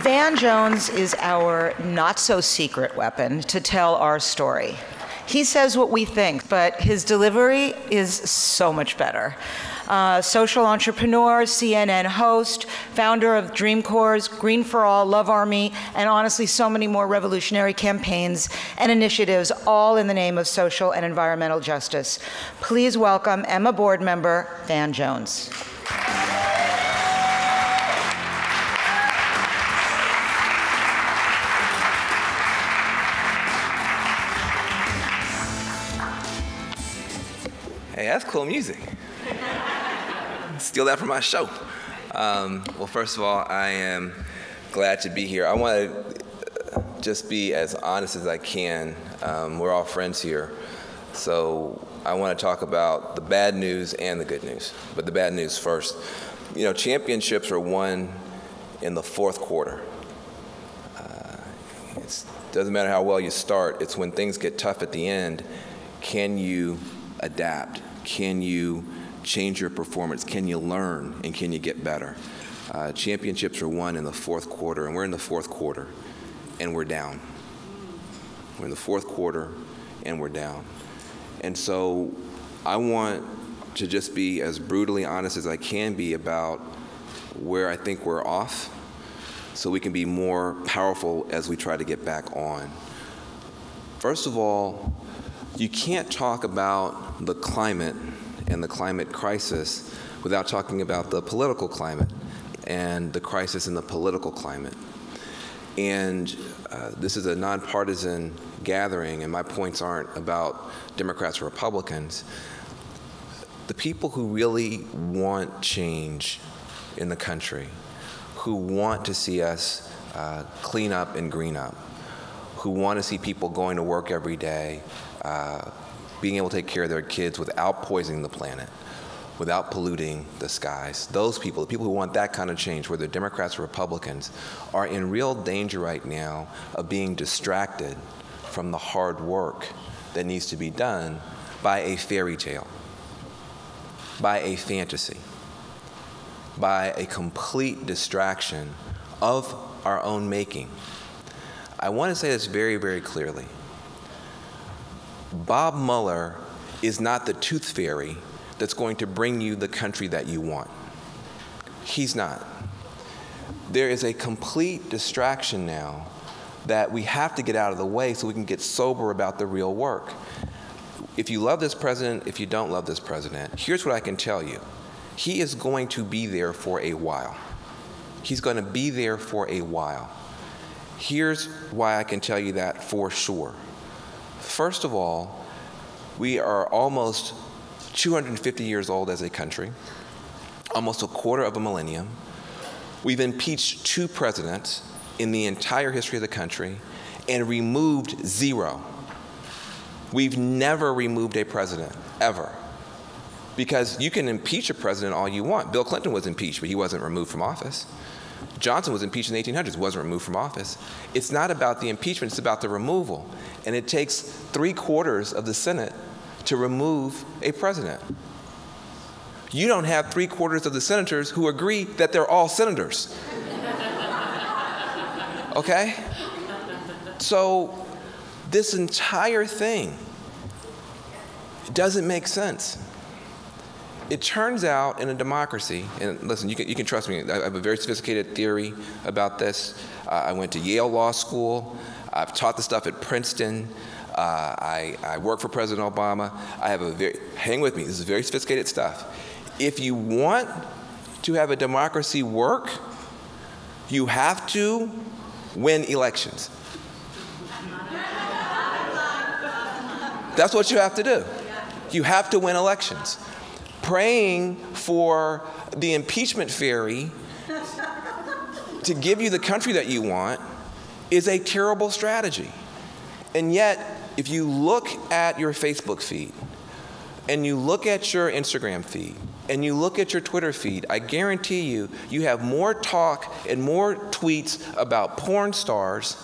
Van Jones is our not-so-secret weapon to tell our story. He says what we think, but his delivery is so much better. Social entrepreneur, CNN host, founder of Dream Corps, Green for All, Love Army, and honestly so many more revolutionary campaigns and initiatives, all in the name of social and environmental justice. Please welcome EMA board member Van Jones. Hey, that's cool music. Steal that from my show. Well, first of all, I am glad to be here. I want to just be as honest as I can. We're all friends here. So I want to talk about the bad news and the good news. But the bad news first. You know, championships are won in the fourth quarter. It doesn't matter how well you start. It's when things get tough at the end. Can you adapt? Can you change your performance? Can you learn? And can you get better? Championships are won in the fourth quarter, and we're in the fourth quarter, and we're down. We're in the fourth quarter, and we're down. And so I want to just be as brutally honest as I can be about where I think we're off, so we can be more powerful as we try to get back on. First of all, you can't talk about the climate and the climate crisis without talking about the political climate and the crisis in the political climate. And this is a nonpartisan gathering, and my points aren't about Democrats or Republicans. The people who really want change in the country, who want to see us clean up and green up, who want to see people going to work every day, being able to take care of their kids without poisoning the planet, without polluting the skies. Those people, the people who want that kind of change, whether Democrats or Republicans, are in real danger right now of being distracted from the hard work that needs to be done by a fairy tale, by a fantasy, by a complete distraction of our own making. I want to say this very, very clearly. Bob Mueller is not the tooth fairy that's going to bring you the country that you want. He's not. There is a complete distraction now that we have to get out of the way so we can get sober about the real work. If you love this president, if you don't love this president, here's what I can tell you. He is going to be there for a while. He's going to be there for a while. Here's why I can tell you that for sure. First of all, we are almost 250 years old as a country, almost a quarter of a millennium. We've impeached 2 presidents in the entire history of the country and removed 0. We've never removed a president, ever. Because you can impeach a president all you want. Bill Clinton was impeached, but he wasn't removed from office. Johnson was impeached in the 1800s, wasn't removed from office. It's not about the impeachment, it's about the removal. And it takes 3/4 of the Senate to remove a president. You don't have 3/4 of the senators who agree that they're all senators. Okay? So this entire thing doesn't make sense. It turns out in a democracy, and listen, you can trust me, I have a very sophisticated theory about this. I went to Yale Law School. I've taught this stuff at Princeton. I work for President Obama. I have hang with me, this is very sophisticated stuff. If you want to have a democracy work, you have to win elections. That's what you have to do. You have to win elections. Praying for the impeachment fairy to give you the country that you want is a terrible strategy. And yet, if you look at your Facebook feed, and you look at your Instagram feed, and you look at your Twitter feed, I guarantee you, you have more talk and more tweets about porn stars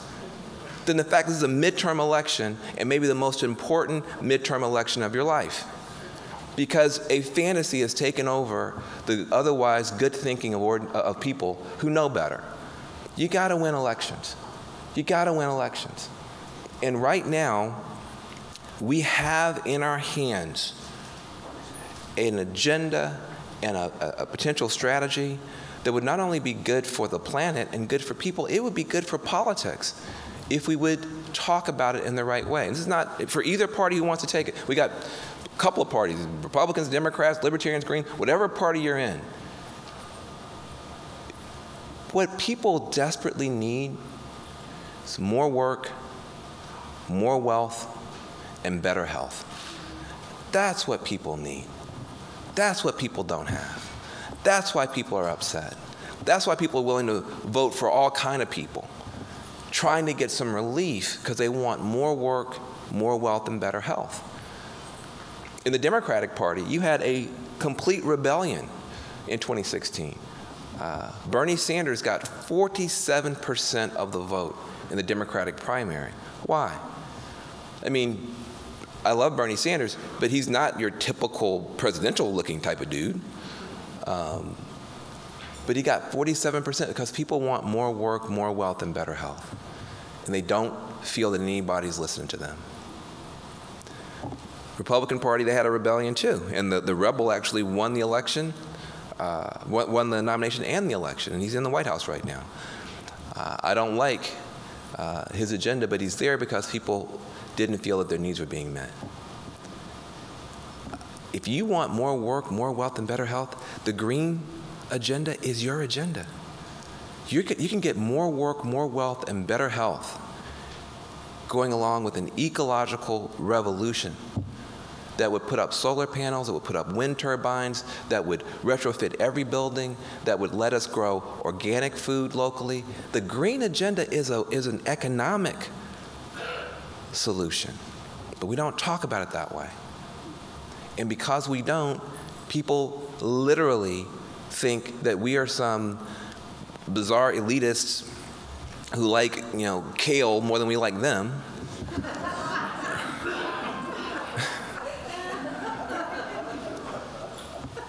than the fact this is a midterm election, and maybe the most important midterm election of your life. Because a fantasy has taken over the otherwise good thinking of people who know better. You got to win elections. You got to win elections. And right now, we have in our hands an agenda and a potential strategy that would not only be good for the planet and good for people, it would be good for politics if we would talk about it in the right way. And this is not for either party who wants to take it. We got a couple of parties, Republicans, Democrats, Libertarians, Green, whatever party you're in. What people desperately need is more work, more wealth, and better health. That's what people need. That's what people don't have. That's why people are upset. That's why people are willing to vote for all kind of people, trying to get some relief because they want more work, more wealth, and better health. In the Democratic Party, you had a complete rebellion in 2016. Bernie Sanders got 47% of the vote in the Democratic primary. Why? I mean, I love Bernie Sanders, but he's not your typical presidential-looking type of dude. But he got 47% because people want more work, more wealth, and better health. And they don't feel that anybody's listening to them. Republican Party, they had a rebellion too. And the rebel actually won the election, won the nomination and the election. And he's in the White House right now. I don't like his agenda, but he's there because people didn't feel that their needs were being met. If you want more work, more wealth, and better health, the green agenda is your agenda. You can get more work, more wealth, and better health going along with an ecological revolution that would put up solar panels, that would put up wind turbines, that would retrofit every building, that would let us grow organic food locally. The green agenda is an economic solution, but we don't talk about it that way. And because we don't, people literally think that we are some bizarre elitists who like, kale more than we like them.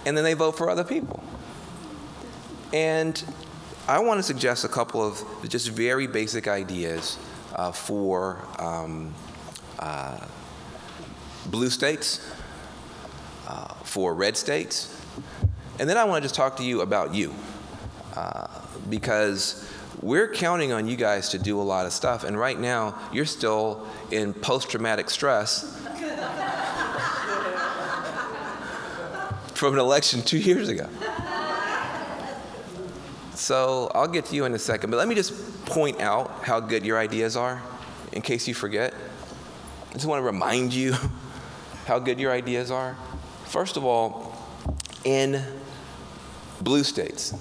And then they vote for other people. And I want to suggest a couple of just very basic ideas for blue states, for red states, and then I want to just talk to you about you, because we're counting on you guys to do a lot of stuff, and right now you're still in post-traumatic stress from an election 2 years ago. So I'll get to you in a second, but let me just point out how good your ideas are in case you forget. I just want to remind you how good your ideas are. First of all, in blue states,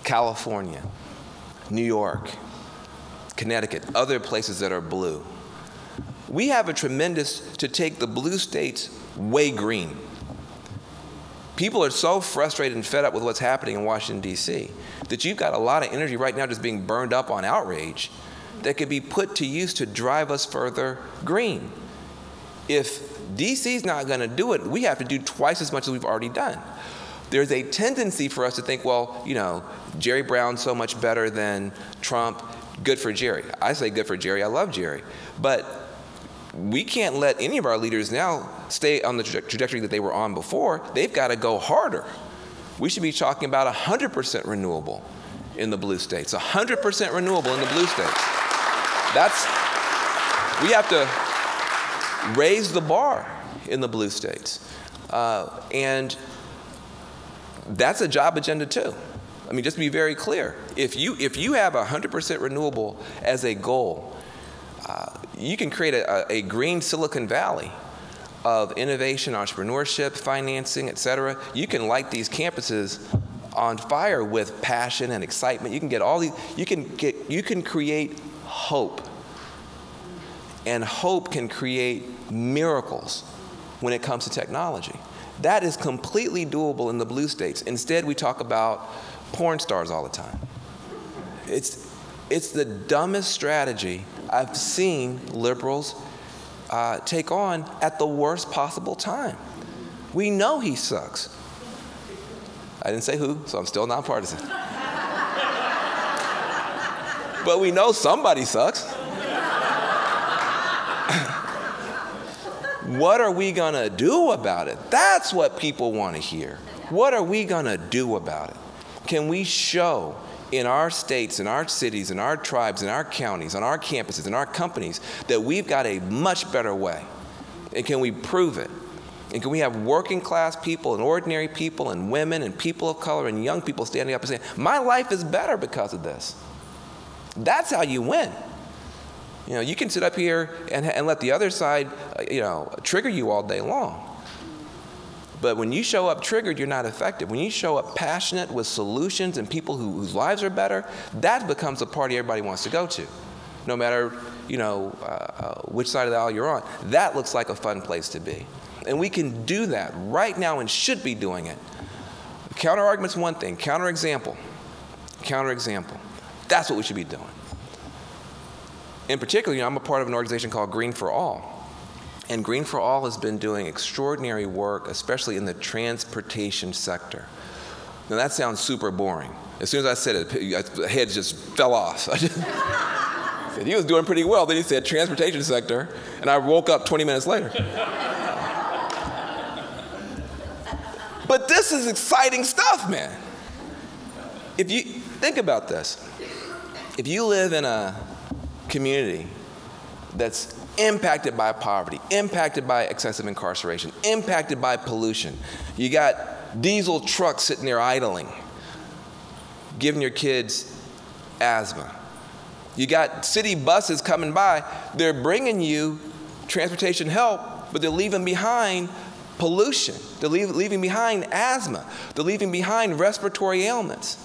California, New York, Connecticut, other places that are blue, we have a tremendous to take the blue states way green. People are so frustrated and fed up with what's happening in Washington, D.C., that you've got a lot of energy right now just being burned up on outrage that could be put to use to drive us further green. If D.C.'s not going to do it, we have to do twice as much as we've already done. There's a tendency for us to think, well, Jerry Brown's so much better than Trump, good for Jerry. I say good for Jerry, I love Jerry. But we can't let any of our leaders now stay on the trajectory that they were on before. They've got to go harder. We should be talking about 100% renewable in the blue states, 100% renewable in the blue states. We have to raise the bar in the blue states. And that's a job agenda too. I mean, just to be very clear, if you have 100% renewable as a goal, you can create a green Silicon Valley of innovation, entrepreneurship, financing, et cetera. You can light these campuses on fire with passion and excitement. You can get all these, you can create hope. And hope can create miracles when it comes to technology. That is completely doable in the blue states. Instead, we talk about porn stars all the time. It's the dumbest strategy I've seen liberals take on at the worst possible time. We know he sucks. I didn't say who, so I'm still nonpartisan. But we know somebody sucks. What are we going to do about it? That's what people want to hear. What are we going to do about it? Can we show in our states, in our cities, in our tribes, in our counties, on our campuses, in our companies, that we've got a much better way? And can we prove it? And can we have working class people and ordinary people and women and people of color and young people standing up and saying, my life is better because of this? That's how you win. You know, you can sit up here and let the other side, trigger you all day long. But when you show up triggered, you're not effective. When you show up passionate with solutions and people whose lives are better, that becomes a party everybody wants to go to. No matter, which side of the aisle you're on. That looks like a fun place to be. And we can do that right now and should be doing it. Counter-argument's one thing. Counter-example. Counter-example. That's what we should be doing. In particular, I'm a part of an organization called Green for All. And Green for All has been doing extraordinary work, especially in the transportation sector. Now that sounds super boring. As soon as I said it, the head just fell off. I said, he was doing pretty well. Then he said transportation sector, and I woke up 20 minutes later. But this is exciting stuff, man. If you think about this, if you live in a community that's impacted by poverty, impacted by excessive incarceration, impacted by pollution, you got diesel trucks sitting there idling, giving your kids asthma. You got city buses coming by, they're bringing you transportation help, but they're leaving behind pollution. They're leaving behind asthma. They're leaving behind respiratory ailments.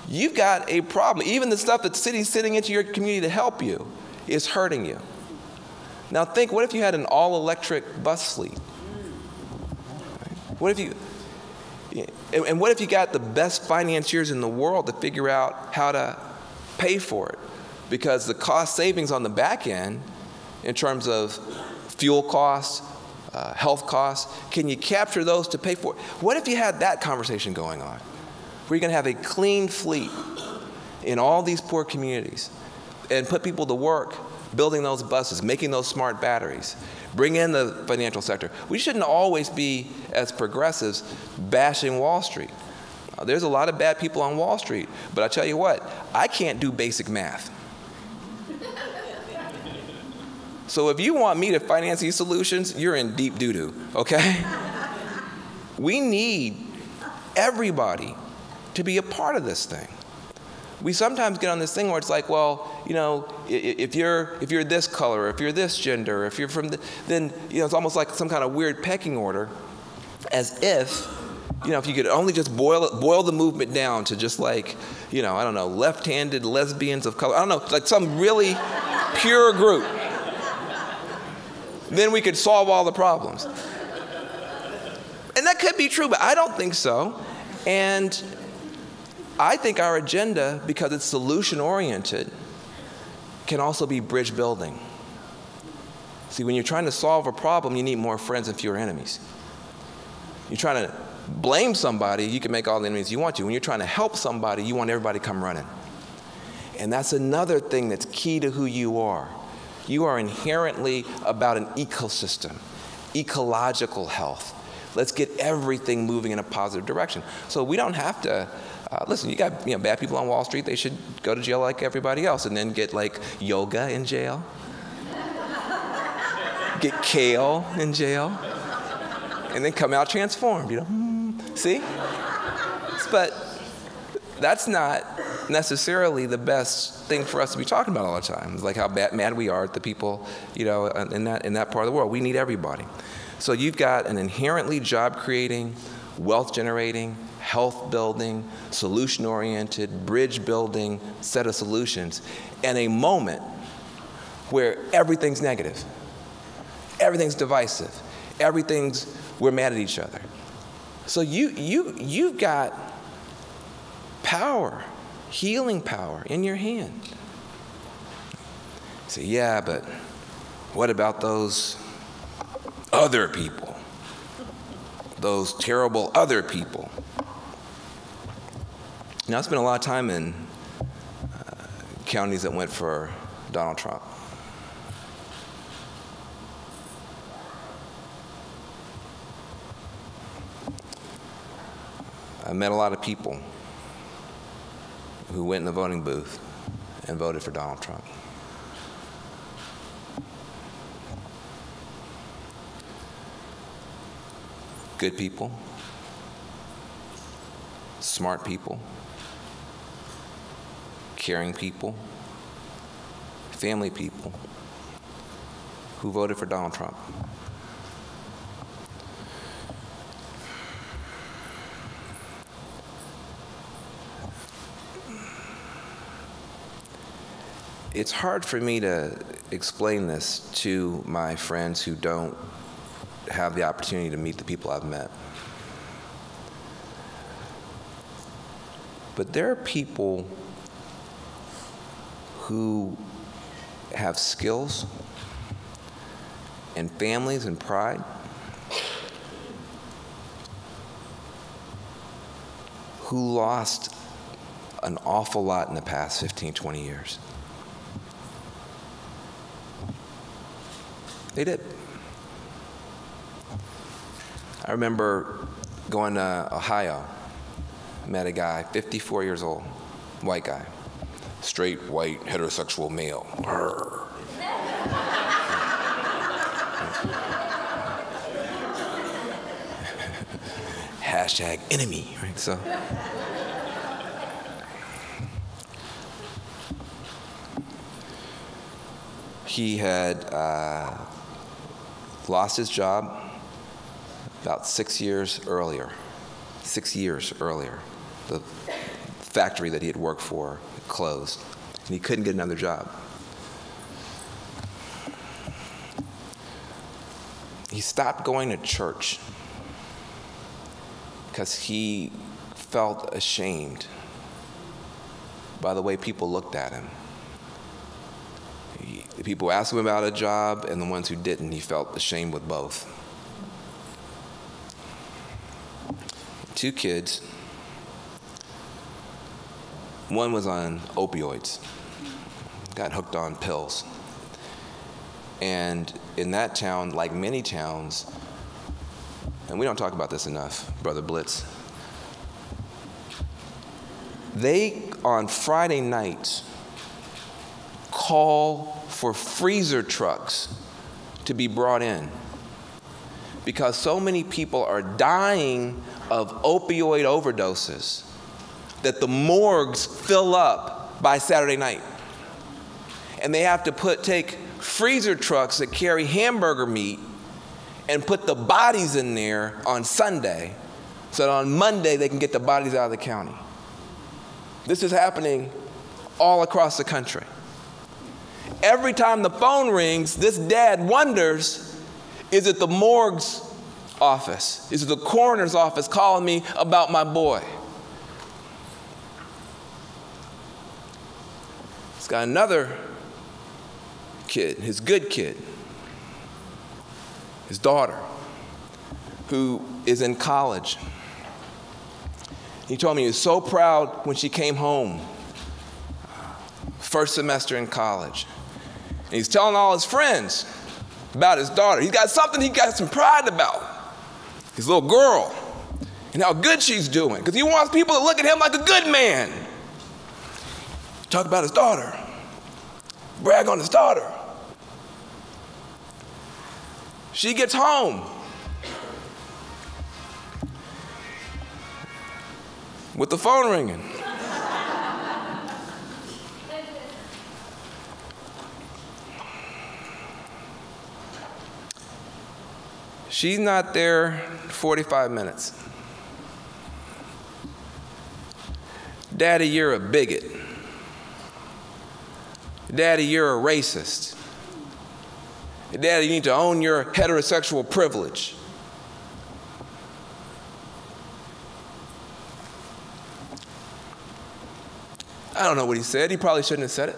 You've got a problem. Even the stuff that the city's sitting into your community to help you is hurting you. Now think, what if you had an all-electric bus fleet? What if you, and what if you got the best financiers in the world to figure out how to pay for it? Because the cost savings on the back end, in terms of fuel costs, health costs, can you capture those to pay for it? What if you had that conversation going on? Where you're going to have a clean fleet in all these poor communities and put people to work building those buses, making those smart batteries, bring in the financial sector. We shouldn't always be, as progressives, bashing Wall Street. There's a lot of bad people on Wall Street, but I tell you what, I can't do basic math. So if you want me to finance these solutions, you're in deep doo-doo, okay? We need everybody to be a part of this thing. We sometimes get on this thing where it's like, well, if you're this color, if you're this gender, if you're from then it's almost like some kind of weird pecking order, as if if you could only just boil the movement down to just like I don't know, left-handed lesbians of color, I don't know, like some really pure group, then we could solve all the problems. And that could be true, but I don't think so. And I think our agenda, because it's solution-oriented, can also be bridge building. See, when you're trying to solve a problem, you need more friends and fewer enemies. You're trying to blame somebody, you can make all the enemies you want to. When you're trying to help somebody, you want everybody to come running. And that's another thing that's key to who you are. You are inherently about an ecosystem, ecological health. Let's get everything moving in a positive direction. So we don't have to, listen, you got bad people on Wall Street, they should go to jail like everybody else and then get like yoga in jail. Get kale in jail. And then come out transformed, See? But that's not necessarily the best thing for us to be talking about all the time. It's like how mad we are at the people, in that part of the world. We need everybody. So you've got an inherently job-creating, wealth-generating, health-building, solution-oriented, bridge-building set of solutions, and a moment where everything's negative, everything's divisive, we're mad at each other. So you've got power, healing power in your hand. You say, yeah, but what about those other people? Those terrible other people. Now, I spent a lot of time in counties that went for Donald Trump. I met a lot of people who went in the voting booth and voted for Donald Trump. Good people, smart people, caring people, family people who voted for Donald Trump. It's hard for me to explain this to my friends who don't have the opportunity to meet the people I've met. But there are people who have skills and families and pride who lost an awful lot in the past 15, 20 years. They did. I remember going to Ohio, met a guy, 54 years old, white guy, straight, white, heterosexual male. Hashtag enemy, right? So, he had lost his job about 6 years earlier. 6 years earlier. The factory that he had worked for closed, and he couldn't get another job. He stopped going to church because he felt ashamed by the way people looked at him. The people asked him about a job, and the ones who didn't, he felt ashamed with both. 2 kids. One was on opioids, got hooked on pills. And in that town, like many towns, and we don't talk about this enough, Brother Blitz, they, on Friday nights, call for freezer trucks to be brought in because so many people are dying of opioid overdoses that the morgues fill up by Saturday night. And they have to take freezer trucks that carry hamburger meat and put the bodies in there on Sunday so that on Monday they can get the bodies out of the county. This is happening all across the country. Every time the phone rings, this dad wonders, is it the morgue's office? Is it the coroner's office calling me about my boy? He's got another kid, his good kid, his daughter, who is in college. He told me he was so proud when she came home, first semester in college. And he's telling all his friends about his daughter. He's got something he got some pride about, his little girl, and how good she's doing, because he wants people to look at him like a good man. Talk about his daughter, brag on his daughter. She gets home with the phone ringing. She's not there 45 minutes. Daddy, you're a bigot. Daddy, you're a racist. Daddy, you need to own your heterosexual privilege. I don't know what he said. He probably shouldn't have said it.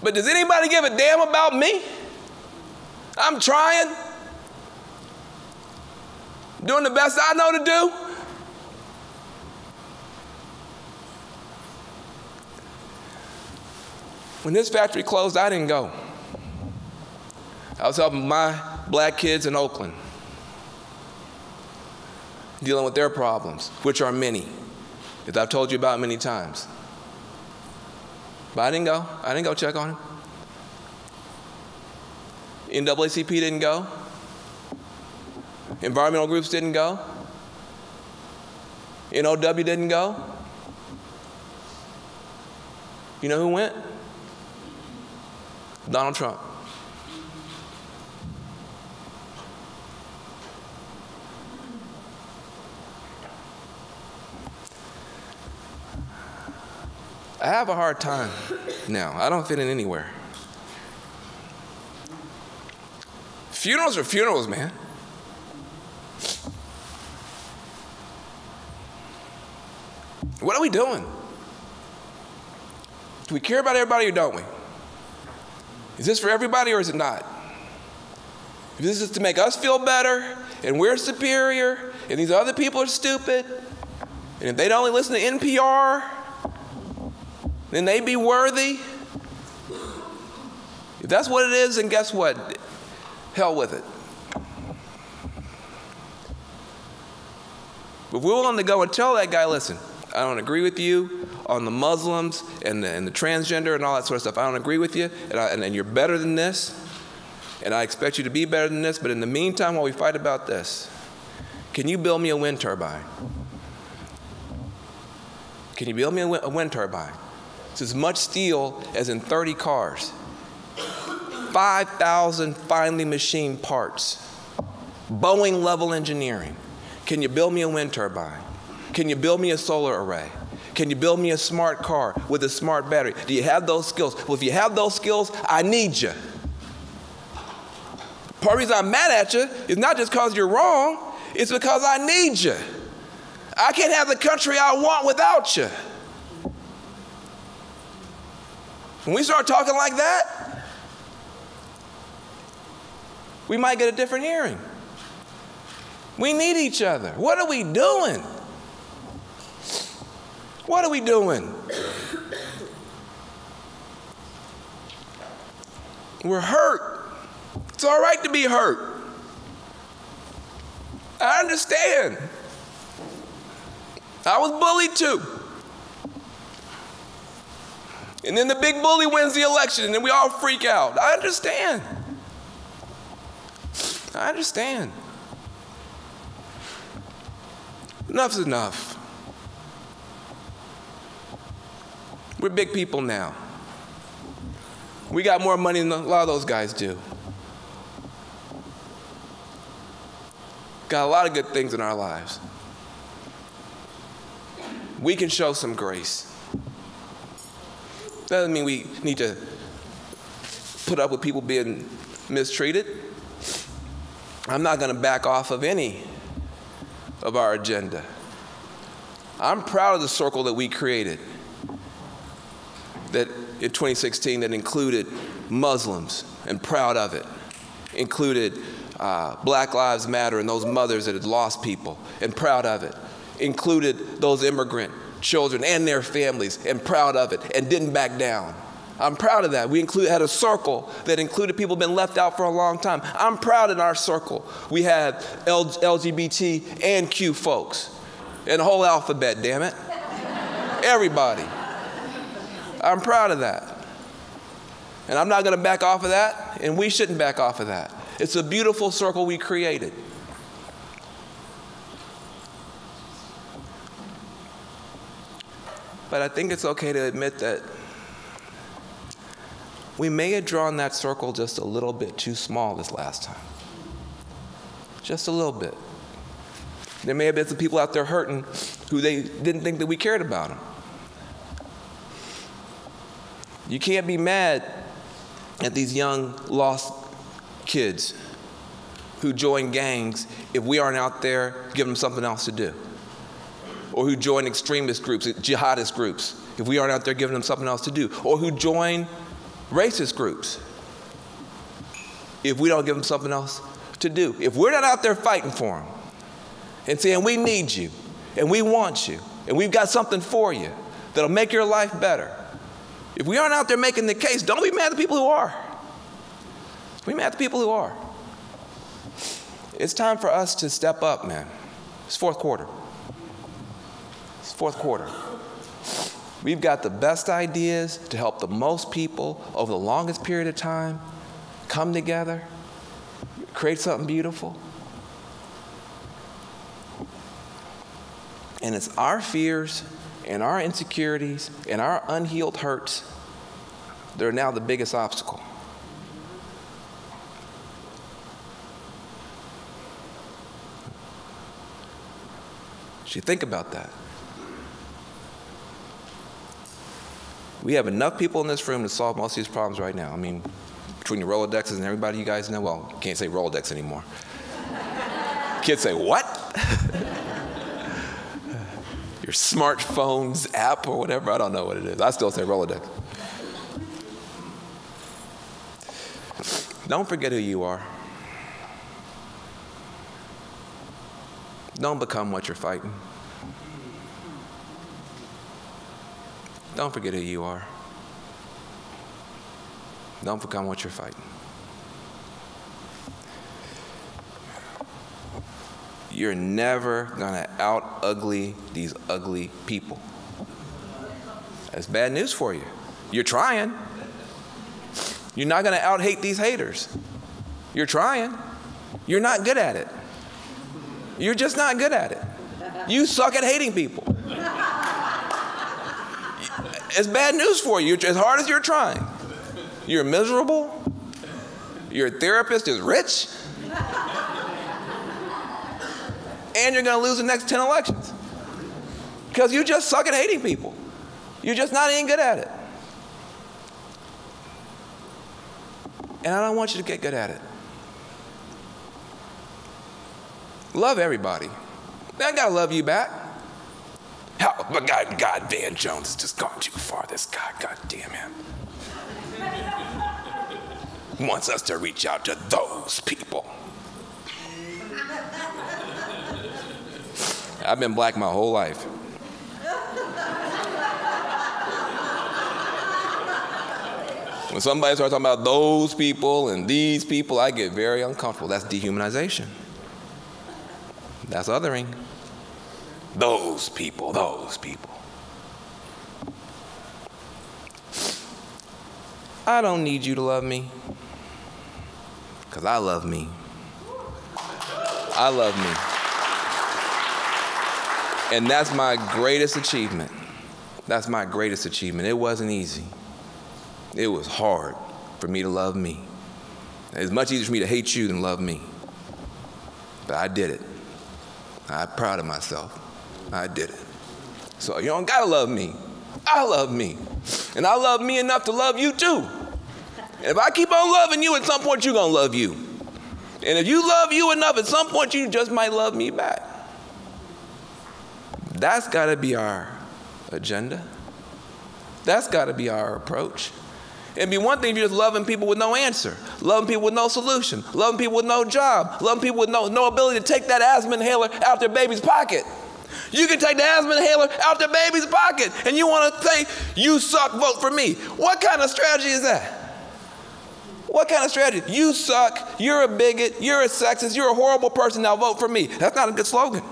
But does anybody give a damn about me? I'm trying, doing the best I know to do. When this factory closed, I didn't go. I was helping my black kids in Oakland, dealing with their problems, which are many, as I've told you about many times. But I didn't go. I didn't go check on him. NAACP didn't go. Environmental groups didn't go. NOW didn't go. You know who went? Donald Trump. I have a hard time now. I don't fit in anywhere. Funerals are funerals, man. What are we doing? Do we care about everybody or don't we? Is this for everybody or is it not? If this is to make us feel better and we're superior and these other people are stupid, and if they'd only listen to NPR, then they'd be worthy. If that's what it is, then guess what? Hell with it. But we're willing to go and tell that guy, listen, I don't agree with you on the Muslims and the transgender and all that sort of stuff. I don't agree with you, and you're better than this, and I expect you to be better than this, but in the meantime, while we fight about this, can you build me a wind turbine? Can you build me a wind turbine? It's as much steel as in 30 cars. 5,000 finely machined parts. Boeing level engineering. Can you build me a wind turbine? Can you build me a solar array? Can you build me a smart car with a smart battery? Do you have those skills? Well, if you have those skills, I need you. Part of the reason I'm mad at you is not just because you're wrong, it's because I need you. I can't have the country I want without you. When we start talking like that, we might get a different hearing. We need each other. What are we doing? What are we doing? We're hurt. It's all right to be hurt. I understand. I was bullied too. And then the big bully wins the election and then we all freak out. I understand. I understand. Enough's enough. We're big people now. We got more money than a lot of those guys do. Got a lot of good things in our lives. We can show some grace. Doesn't mean we need to put up with people being mistreated. I'm not going to back off of any of our agenda. I'm proud of the circle that we created that in 2016 that included Muslims, and proud of it. Included Black Lives Matter and those mothers that had lost people, and proud of it. Included those immigrant children and their families, and proud of it, and didn't back down. I'm proud of that. We had a circle that included people who've been left out for a long time. I'm proud in our circle. We had LGBT and Q folks, and the whole alphabet, damn it. Everybody. I'm proud of that. And I'm not going to back off of that, and we shouldn't back off of that. It's a beautiful circle we created. But I think it's okay to admit that we may have drawn that circle just a little bit too small this last time. Just a little bit. There may have been some people out there hurting who they didn't think that we cared about them. You can't be mad at these young lost kids who join gangs if we aren't out there giving them something else to do. Or who join extremist groups, jihadist groups, if we aren't out there giving them something else to do. Or who join racist groups if we don't give them something else to do. If we're not out there fighting for them and saying we need you and we want you and we've got something for you that'll make your life better, If we aren't out there making the case, don't be mad at the people who are. Be mad at the people who are. It's time for us to step up, man. It's fourth quarter. It's fourth quarter. We've got the best ideas to help the most people over the longest period of time come together, create something beautiful. And it's our fears and our insecurities and our unhealed hurts that are now the biggest obstacle. You think about that. We have enough people in this room to solve most of these problems right now. I mean, between the Rolodexes and everybody you guys know, well, can't say Rolodex anymore. Kids say, what? Your smartphone's app or whatever, I don't know what it is. I still say Rolodex. Don't forget who you are. Don't become what you're fighting. Don't forget who you are. Don't become what you're fighting. You're never gonna out-ugly these ugly people. That's bad news for you. You're trying. You're not gonna out-hate these haters. You're trying. You're not good at it. You're just not good at it. You suck at hating people. It's bad news for you. As hard as you're trying. You're miserable. Your therapist is rich. And you're going to lose the next 10 elections. Because you just suck at hating people. You're just not even good at it. And I don't want you to get good at it. Love everybody. I gotta love you back. But God, Van Jones has just gone too far. This guy, God damn him. Wants us to reach out to those people. I've been black my whole life. When somebody starts talking about those people and these people, I get very uncomfortable. That's dehumanization. That's othering. Those people, those people. I don't need you to love me, because I love me. I love me. And that's my greatest achievement. That's my greatest achievement. It wasn't easy. It was hard for me to love me. It's much easier for me to hate you than love me. But I did it. I'm proud of myself. I did it. So you don't gotta love me. I love me. And I love me enough to love you too. And if I keep on loving you, at some point you're gonna love you. And if you love you enough, at some point you just might love me back. That's gotta be our agenda. That's gotta be our approach. It'd be one thing if you're just loving people with no answer, loving people with no solution, loving people with no job, loving people with no ability to take that asthma inhaler out their baby's pocket. You can take the asthma inhaler out their baby's pocket, and you want to say, you suck, vote for me. What kind of strategy is that? What kind of strategy? You suck, you're a bigot, you're a sexist, you're a horrible person, now vote for me. That's not a good slogan.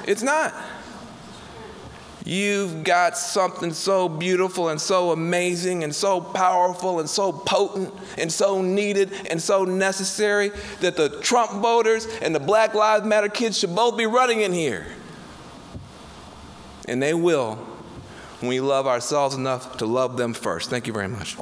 It's not. You've got something so beautiful and so amazing and so powerful and so potent and so needed and so necessary that the Trump voters and the Black Lives Matter kids should both be running in here. And they will when we love ourselves enough to love them first. Thank you very much.